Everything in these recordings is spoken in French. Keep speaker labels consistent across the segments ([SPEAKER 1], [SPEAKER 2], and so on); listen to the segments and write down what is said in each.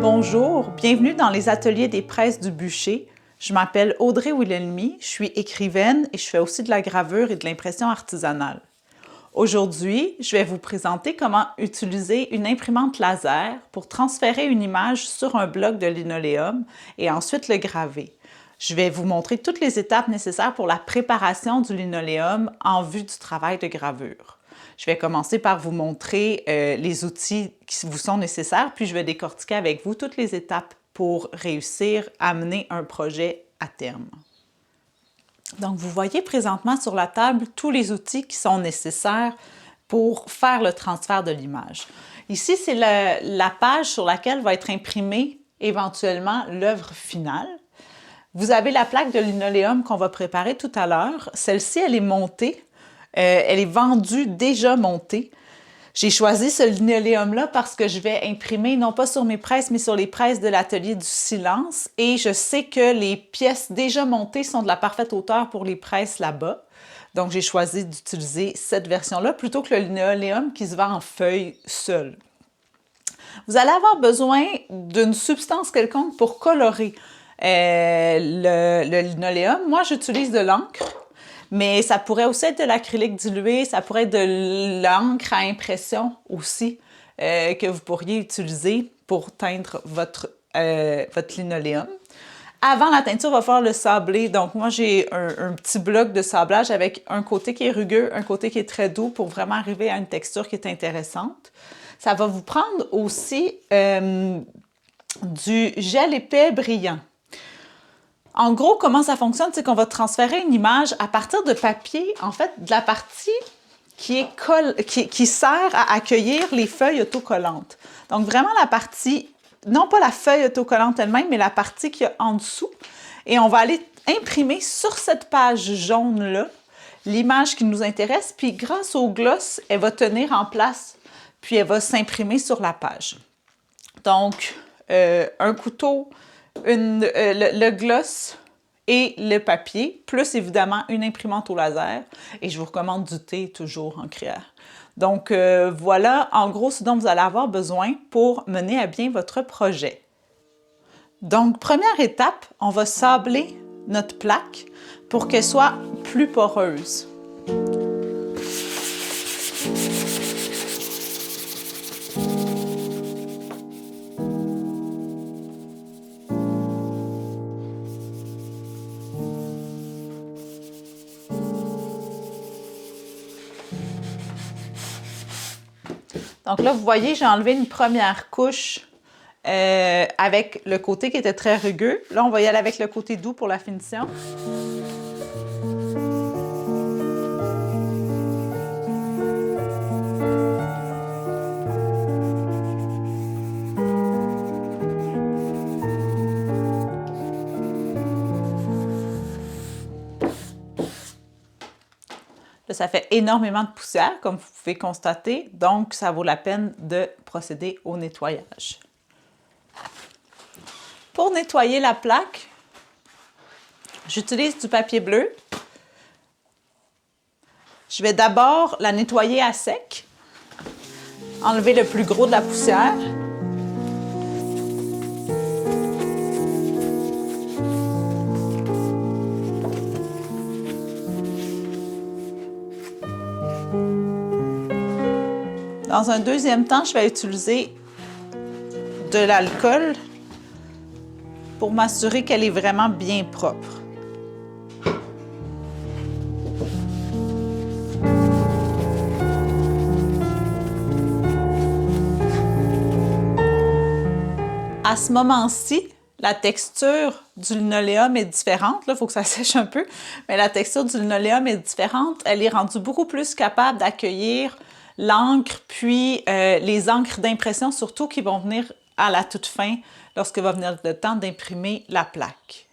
[SPEAKER 1] Bonjour, bienvenue dans les ateliers des presses du bûcher. Je m'appelle Audrey Wilhelmy, je suis écrivaine et je fais aussi de la gravure et de l'impression artisanale. Aujourd'hui, je vais vous présenter comment utiliser une imprimante laser pour transférer une image sur un bloc de linoléum et ensuite le graver. Je vais vous montrer toutes les étapes nécessaires pour la préparation du linoléum en vue du travail de gravure. Je vais commencer par vous montrer les outils qui vous sont nécessaires, puis je vais décortiquer avec vous toutes les étapes pour réussir à mener un projet à terme. Donc, vous voyez présentement sur la table tous les outils qui sont nécessaires pour faire le transfert de l'image. Ici, c'est la page sur laquelle va être imprimée éventuellement l'œuvre finale. Vous avez la plaque de linoléum qu'on va préparer tout à l'heure. Celle-ci, elle est montée. Elle est vendue déjà montée. J'ai choisi ce linoléum-là parce que je vais imprimer non pas sur mes presses, mais sur les presses de l'atelier du silence. Et je sais que les pièces déjà montées sont de la parfaite hauteur pour les presses là-bas. Donc, j'ai choisi d'utiliser cette version-là plutôt que le linoléum qui se vend en feuilles seul. Vous allez avoir besoin d'une substance quelconque pour colorer le linoléum. Moi, j'utilise de l'encre. Mais ça pourrait aussi être de l'acrylique dilué, ça pourrait être de l'encre à impression aussi que vous pourriez utiliser pour teindre votre linoléum. Avant la teinture, il va falloir le sabler. Donc, moi, j'ai un petit bloc de sablage avec un côté qui est rugueux, un côté qui est très doux pour vraiment arriver à une texture qui est intéressante. Ça va vous prendre aussi du gel épais brillant. En gros, comment ça fonctionne, c'est qu'on va transférer une image à partir de papier, en fait, de la partie qui sert à accueillir les feuilles autocollantes. Donc, vraiment la partie, non pas la feuille autocollante elle-même, mais la partie qu'il y a en dessous. Et on va aller imprimer sur cette page jaune-là l'image qui nous intéresse, puis grâce au gloss, elle va tenir en place, puis elle va s'imprimer sur la page. Donc, un couteau, le gloss et le papier, plus évidemment une imprimante au laser. Et je vous recommande du thé toujours en créa. Donc voilà en gros ce dont vous allez avoir besoin pour mener à bien votre projet. Donc première étape, on va sabler notre plaque pour qu'elle soit plus poreuse. Donc là, vous voyez, j'ai enlevé une première couche avec le côté qui était très rugueux. Là, on va y aller avec le côté doux pour la finition. Là, ça fait énormément de poussière, comme vous pouvez constater, donc ça vaut la peine de procéder au nettoyage. Pour nettoyer la plaque, j'utilise du papier bleu. Je vais d'abord la nettoyer à sec, enlever le plus gros de la poussière. Dans un deuxième temps, je vais utiliser de l'alcool pour m'assurer qu'elle est vraiment bien propre. À ce moment-ci, la texture du linoléum est différente. Là, il faut que ça sèche un peu, mais la texture du linoléum est différente. Elle est rendue beaucoup plus capable d'accueillir l'encre, puis les encres d'impression surtout qui vont venir à la toute fin lorsque va venir le temps d'imprimer la plaque.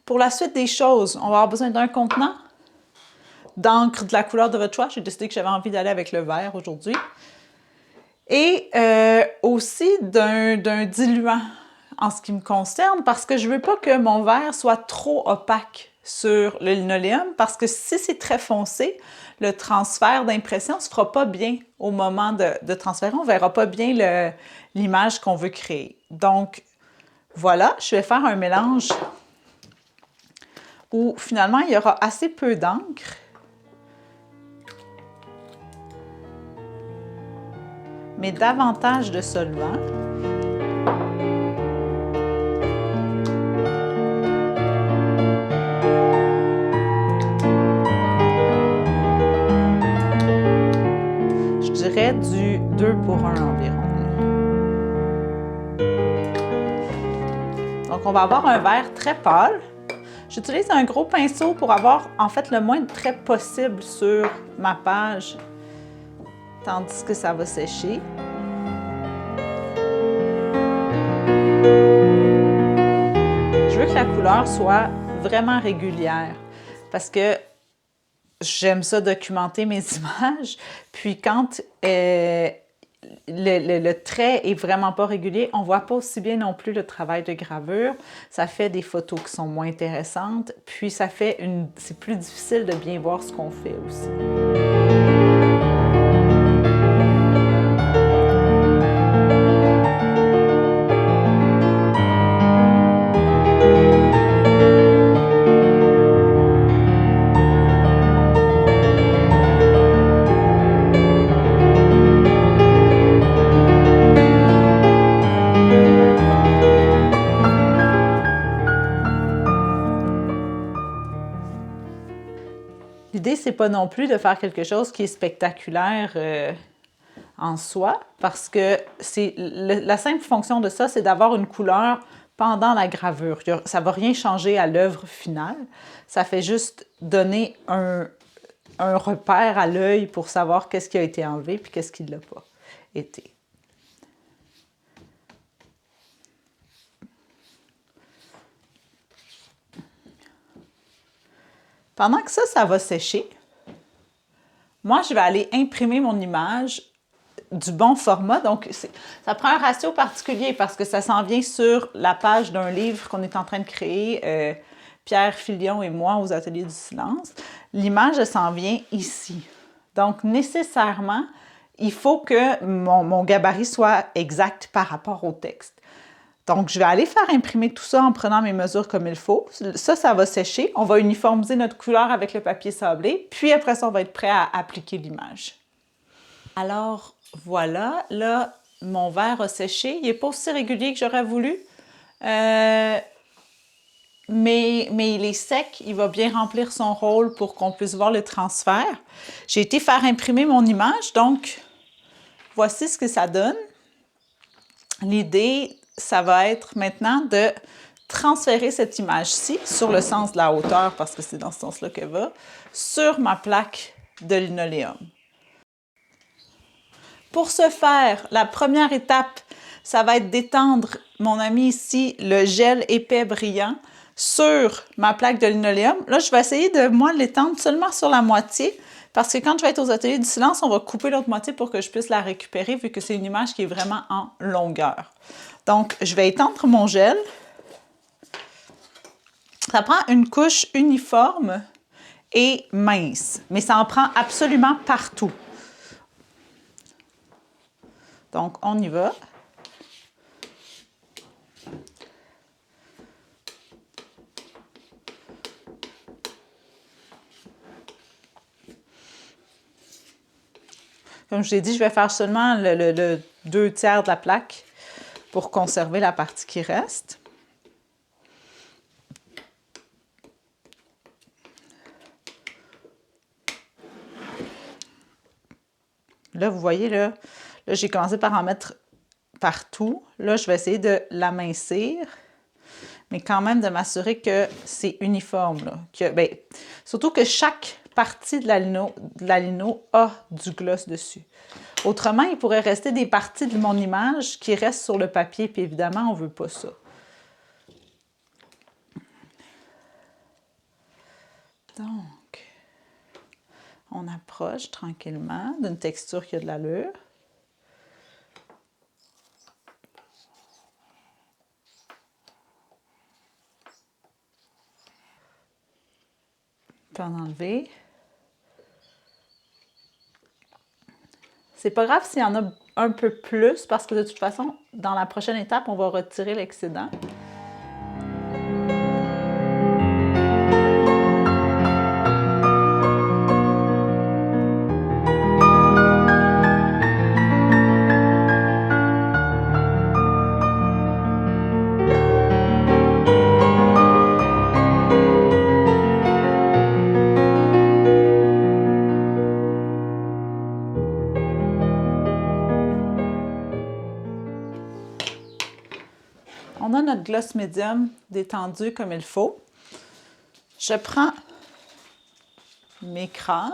[SPEAKER 1] Pour la suite des choses, on va avoir besoin d'un contenant, d'encre de la couleur de votre choix. J'ai décidé que j'avais envie d'aller avec le vert aujourd'hui. Et aussi d'un diluant en ce qui me concerne parce que je ne veux pas que mon verre soit trop opaque sur le linoléum parce que si c'est très foncé, le transfert d'impression ne se fera pas bien au moment de transférer. On ne verra pas bien l'image qu'on veut créer. Donc, voilà, je vais faire un mélange où finalement, il y aura assez peu d'encre. Mais davantage de solvant. Je dirais du 2 pour 1 environ. Donc, on va avoir un vert très pâle. J'utilise un gros pinceau pour avoir en fait le moins de traits possible sur ma page, tandis que ça va sécher. Je veux que la couleur soit vraiment régulière parce que j'aime ça documenter mes images. Puis quand le trait est vraiment pas régulier, on voit pas aussi bien non plus le travail de gravure. Ça fait des photos qui sont moins intéressantes. Puis c'est plus difficile de bien voir ce qu'on fait aussi. L'idée, c'est pas non plus de faire quelque chose qui est spectaculaire en soi, parce que la simple fonction de ça, c'est d'avoir une couleur pendant la gravure. Ça ne va rien changer à l'œuvre finale. Ça fait juste donner un repère à l'œil pour savoir qu'est-ce qui a été enlevé puis qu'est-ce qui ne l'a pas été. Pendant que ça va sécher, moi, je vais aller imprimer mon image du bon format. Donc, ça prend un ratio particulier parce que ça s'en vient sur la page d'un livre qu'on est en train de créer, Pierre Filion et moi, aux Ateliers du Silence. L'image, elle s'en vient ici. Donc, nécessairement, il faut que mon gabarit soit exact par rapport au texte. Donc, je vais aller faire imprimer tout ça en prenant mes mesures comme il faut. Ça va sécher. On va uniformiser notre couleur avec le papier sablé. Puis après ça, on va être prêt à appliquer l'image. Alors, voilà. Là, mon verre a séché. Il n'est pas aussi régulier que j'aurais voulu. Mais il est sec. Il va bien remplir son rôle pour qu'on puisse voir le transfert. J'ai été faire imprimer mon image. Donc, voici ce que ça donne. L'idée, ça va être maintenant de transférer cette image-ci sur le sens de la hauteur, parce que c'est dans ce sens-là qu'elle va, sur ma plaque de linoléum. Pour ce faire, la première étape, ça va être d'étendre, mon ami ici, le gel épais brillant sur ma plaque de linoléum. Là, je vais essayer de, moi, l'étendre seulement sur la moitié, parce que quand je vais être aux Ateliers du Silence, on va couper l'autre moitié pour que je puisse la récupérer, vu que c'est une image qui est vraiment en longueur. Donc, je vais étendre mon gel. Ça prend une couche uniforme et mince, mais ça en prend absolument partout. Donc, on y va. Comme je l'ai dit, je vais faire seulement le 2/3 de la plaque pour conserver la partie qui reste. Là, vous voyez, là j'ai commencé par en mettre partout. Là, je vais essayer de l'amincir, mais quand même de m'assurer que c'est uniforme. Là, surtout que chaque partie de la lino a du gloss dessus. Autrement, il pourrait rester des parties de mon image qui restent sur le papier, puis évidemment, on ne veut pas ça. Donc, on approche tranquillement d'une texture qui a de l'allure. peux en enlever. C'est pas grave s'il y en a un peu plus parce que de toute façon, dans la prochaine étape, on va retirer l'excédent. On a notre gloss médium détendu comme il faut. Je prends mes crânes.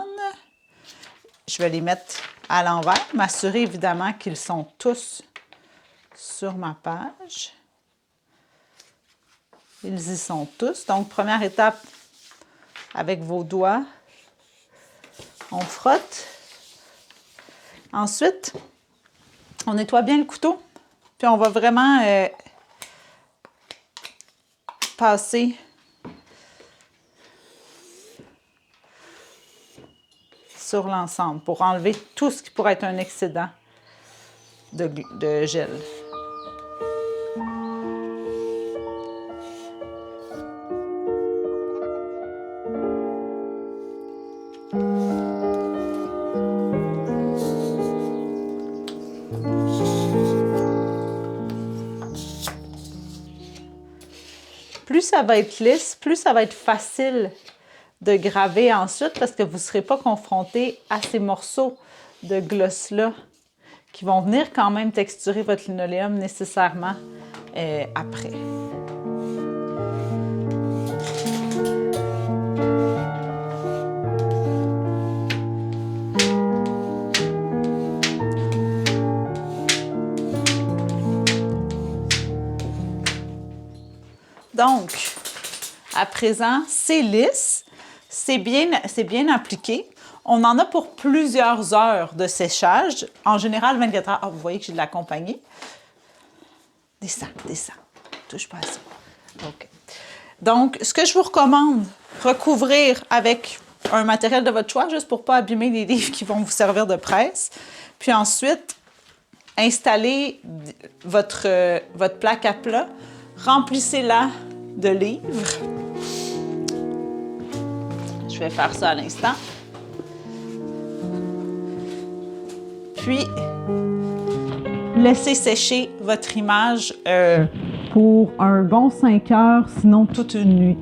[SPEAKER 1] Je vais les mettre à l'envers, m'assurer évidemment qu'ils sont tous sur ma page. Ils y sont tous. Donc, première étape, avec vos doigts, on frotte. Ensuite, on nettoie bien le couteau. Puis on va vraiment passer sur l'ensemble pour enlever tout ce qui pourrait être un excédent de gel. Plus ça va être lisse, plus ça va être facile de graver ensuite parce que vous ne serez pas confronté à ces morceaux de gloss-là qui vont venir quand même texturer votre linoléum nécessairement après. Donc, à présent, c'est lisse, c'est bien appliqué. On en a pour plusieurs heures de séchage. En général, 24 heures. Ah, vous voyez que j'ai de la compagnie. Descends. Touche pas à ça. OK. Donc, ce que je vous recommande, recouvrir avec un matériel de votre choix, juste pour ne pas abîmer les livres qui vont vous servir de presse. Puis ensuite, installez votre plaque à plat. Remplissez-la de livres. Je vais faire ça à l'instant. Puis, laissez sécher votre image pour un bon 5 heures, sinon toute une nuit.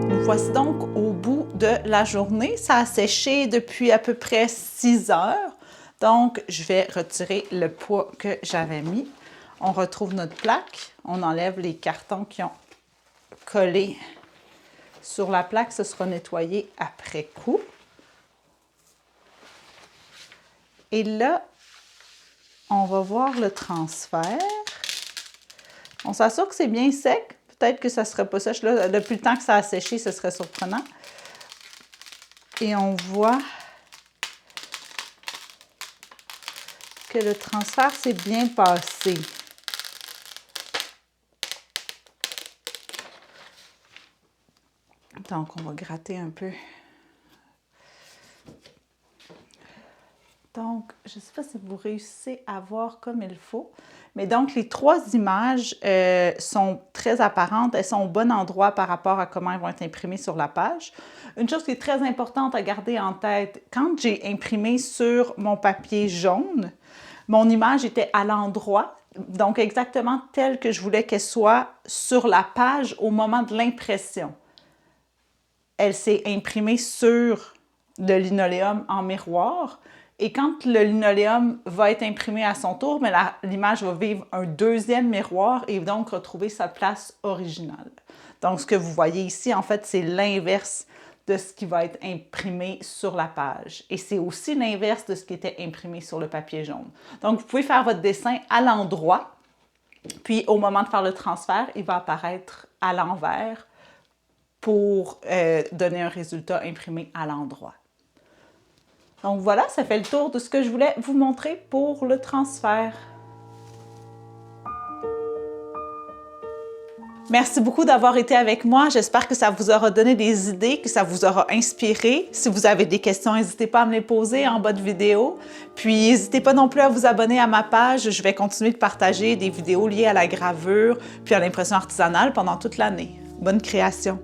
[SPEAKER 1] Nous voici donc au bout de la journée. Ça a séché depuis à peu près 6 heures. Donc, je vais retirer le poids que j'avais mis. On retrouve notre plaque. On enlève les cartons qui ont collé sur la plaque. Ce sera nettoyé après coup. Et là, on va voir le transfert. On s'assure que c'est bien sec. Peut-être que ça ne serait pas sèche. Là, depuis le temps que ça a séché, ce serait surprenant. Et on voit que le transfert s'est bien passé. Donc, on va gratter un peu. Donc, je ne sais pas si vous réussissez à voir comme il faut, mais donc les 3 images sont très apparentes, elles sont au bon endroit par rapport à comment elles vont être imprimées sur la page. Une chose qui est très importante à garder en tête, quand j'ai imprimé sur mon papier jaune, mon image était à l'endroit, donc exactement telle que je voulais qu'elle soit sur la page au moment de l'impression. Elle s'est imprimée sur le linoléum en miroir. Et quand le linoléum va être imprimé à son tour, l'image va vivre un deuxième miroir et donc retrouver sa place originale. Donc, ce que vous voyez ici, en fait, c'est l'inverse de ce qui va être imprimé sur la page. Et c'est aussi l'inverse de ce qui était imprimé sur le papier jaune. Donc, vous pouvez faire votre dessin à l'endroit, puis au moment de faire le transfert, il va apparaître à l'envers pour donner un résultat imprimé à l'endroit. Donc voilà, ça fait le tour de ce que je voulais vous montrer pour le transfert. Merci beaucoup d'avoir été avec moi. J'espère que ça vous aura donné des idées, que ça vous aura inspiré. Si vous avez des questions, n'hésitez pas à me les poser en bas de vidéo. Puis, n'hésitez pas non plus à vous abonner à ma page. Je vais continuer de partager des vidéos liées à la gravure puis à l'impression artisanale pendant toute l'année. Bonne création!